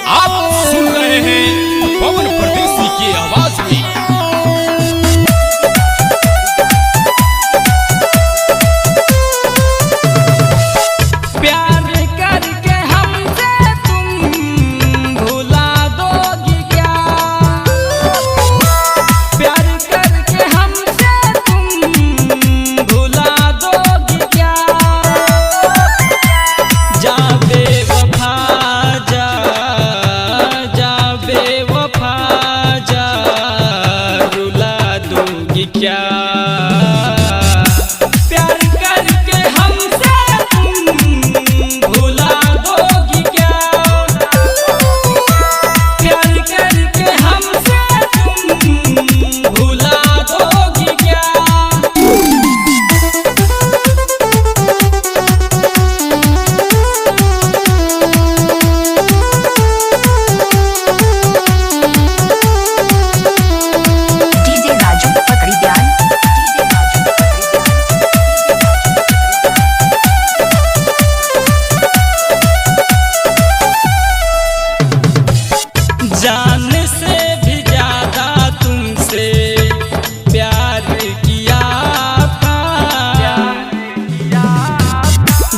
आप सुन रहे हैं पवन परदेसी की आवाज में। क्या प्यार करके हमसे तुम भुला दोगी क्या? प्यार करके हमसे तुम भुला दोगी क्या? जान से भी ज्यादा तुमसे प्यार किया था,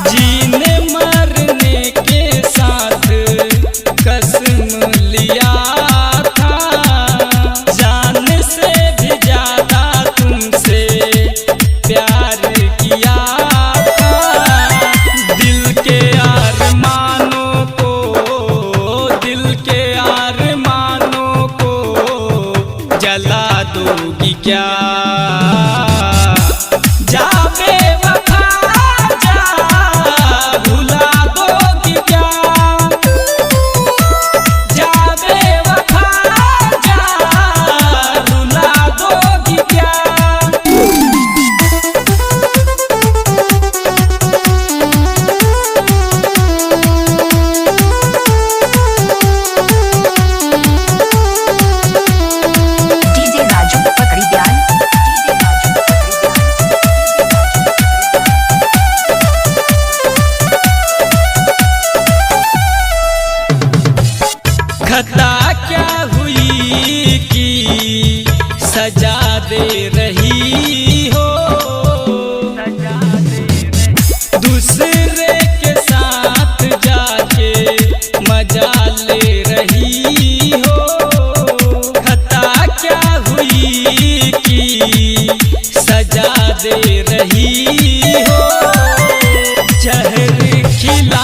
जीने मरने के साथ कसम लिया था। जान से भी ज्यादा तुमसे प्यार किया था, दिल के अरमानों को, दिल के जला दोगी क्या? जा बेवफा जा, भुला दोगी क्या? जा बेवफा जा, भुला दोगी क्या? खता क्या हुई कि सजा दे रही हो, दूसरे के साथ जाके मजा ले रही हो। खता क्या हुई कि सजा दे रही हो, जहर खिला